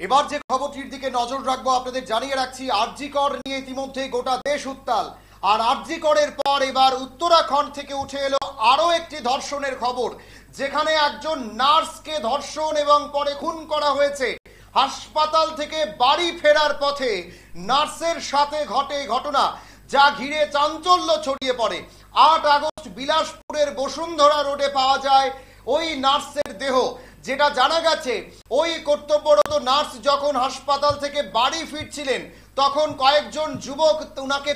এবার যে খবরটির দিকে নজর রাখবো আপনাদের জানিয়ে রাখছি, আরজি কর নিয়ে ইতিমধ্যে গোটা দেশ উত্তাল। আর আরজি করের পর এবার উত্তরাখণ্ড থেকে উঠে এলো আরো একটি ধর্ষণের খবর, যেখানে একজন নার্সকে ধর্ষণ এবং পরে খুন করা হয়েছে। হাসপাতাল থেকে বাড়ি ফেরার পথে নার্সের সাথে ঘটে ঘটনা, যা ঘিরে চাঞ্চল্য ছড়িয়ে পড়ে। 8 আগস্ট বিলাসপুরের বসুন্ধরা রোডে পাওয়া যায় ওই নার্সের দেহ। যেটা জানা গেছে, ওই কর্তব্যরত নার্স যখন হাসপাতাল থেকে বাড়ি ফিরছিলেন তখন কয়েকজন যুবক ওনাকে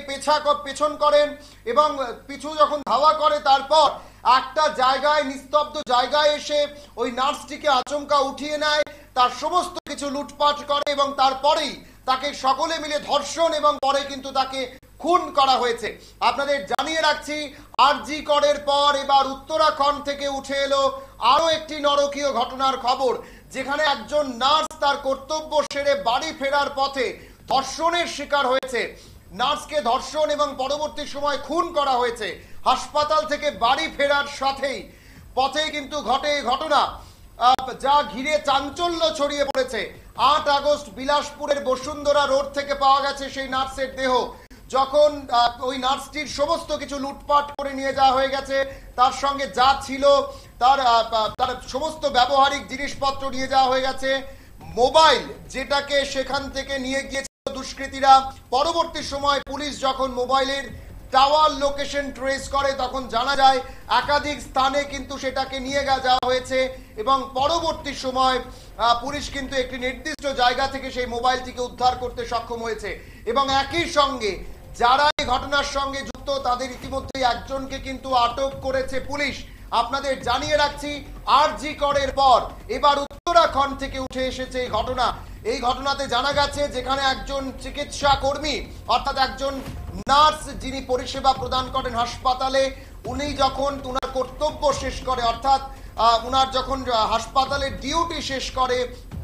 পেছন করেন এবং পিছু যখন ধাওয়া করে, তারপর একটা জায়গায়, নিস্তব্ধ জায়গায় এসে ওই নার্সটিকে আচমকা উঠিয়ে নেয়, তার সমস্ত কিছু লুটপাট করে এবং তারপরেই তাকে সকলে মিলে ধর্ষণ এবং পরে কিন্তু তাকে খুন করা হয়েছে। আপনাদের জানিয়ে রাখছি, আরজি করের পর এবার উত্তরাখণ্ড থেকে উঠে এলো আরো একটি নরকীয় ঘটনার খবর, যেখানে একজন নার্স তার কর্তব্য সেরে বাড়ি ফেরার পথে ধর্ষণের শিকার হয়েছে। নার্সকে ধর্ষণ এবং পরবর্তী সময় খুন করা হয়েছে। হাসপাতাল থেকে বাড়ি ফেরার সাথেই পথে কিন্তু ঘটে ঘটনা, যা ঘিরে চাঞ্চল্য ছড়িয়ে পড়েছে। 8 আগস্ট বিলাসপুরের বসুন্ধরা রোড থেকে পাওয়া গেছে সেই নার্সের দেহ। যখন ওই নার্সটির সমস্ত কিছু লুটপাট করে নিয়ে যাওয়া হয়ে গেছে, তার সঙ্গে যা ছিল তার সমস্ত ব্যবহারিক জিনিসপত্র নিয়ে যাওয়া হয়ে গেছে। মোবাইল, যেটাকে সেখান থেকে নিয়ে গিয়েছিল দুষ্কৃতীরা, পরবর্তী সময় পুলিশ যখন মোবাইলের টাওয়ার লোকেশন ট্রেস করে তখন জানা যায় একাধিক স্থানে কিন্তু সেটাকে নিয়ে যাওয়া হয়েছে এবং পরবর্তী সময় পুলিশ কিন্তু একটি নির্দিষ্ট জায়গা থেকে সেই মোবাইলটিকে উদ্ধার করতে সক্ষম হয়েছে। এবং একই সঙ্গে যারা এই ঘটনার সঙ্গে যুক্ত তাদের ইতিমধ্যেই একজনকে কিন্তু আটক করেছে পুলিশ। আপনাদের জানিয়ে রাখছি, আরজি করের পর এবার উত্তরাখণ্ড থেকে উঠে এসেছে এই ঘটনা। এই ঘটনাতে জানা গেছে, যেখানে একজন চিকিৎসা কর্মী অর্থাৎ একজন নার্স যিনি পরিষেবা প্রদান করেন হাসপাতালে, উনি যখন উনার কর্তব্য শেষ করে, অর্থাৎ উনার যখন হাসপাতালের ডিউটি শেষ করে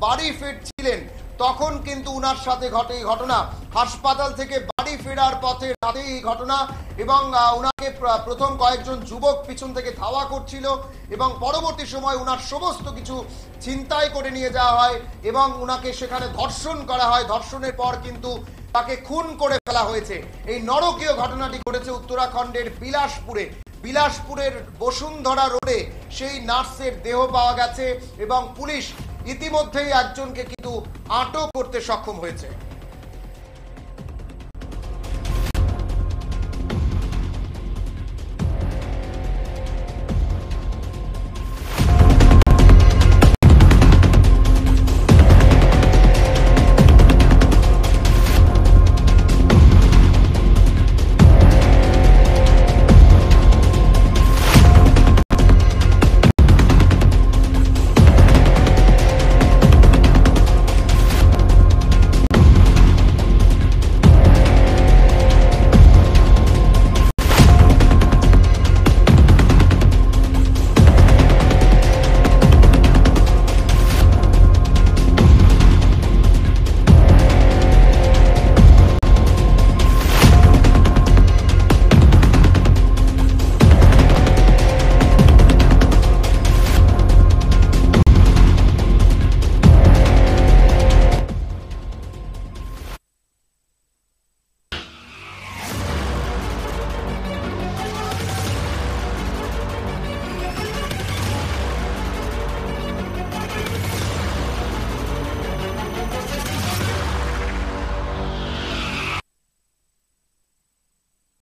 বাড়ি ফিরছিলেন, তখন কিন্তু উনার সাথে ঘটে এই ঘটনা। হাসপাতাল থেকে বাড়ি ফেরার পথে রাতে এই ঘটনা এবং উনাকে প্রথম কয়েকজন যুবক পিছন থেকে ধাওয়া করছিল এবং পরবর্তী সময় উনার সমস্ত কিছু ছিনতাই করে নিয়ে যাওয়া হয় এবং উনাকে সেখানে ধর্ষণ করা হয়। ধর্ষণের পর কিন্তু তাকে খুন করে ফেলা হয়েছে। এই নরকীয় ঘটনাটি ঘটেছে উত্তরাখণ্ডের বিলাসপুরের বসুন্ধরা রোডে সেই নার্সের দেহ পাওয়া গেছে এবং পুলিশ ইতিমধ্যেই একজনকে কিন্তু আটক করতে সক্ষম হয়েছে।